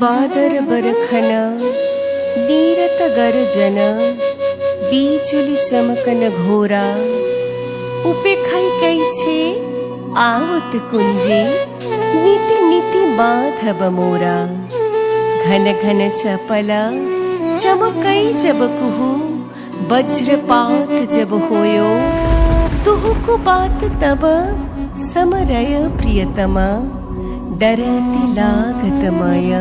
बादर बरखना नीरत गर्जन बीजुली चमकन घोरा उपेक्षाई कैछे आवत कुंजे नीति नीति माधव मोरा घन घन चपला चमकई जब कुहू वज्रपात जब होयो तुहु को बात तब समरय प्रियतमा डरती लागत माया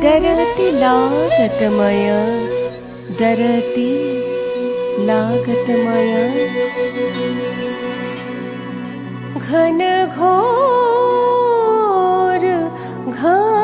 डरती लागत माया डरती लागत माया घन घोर घन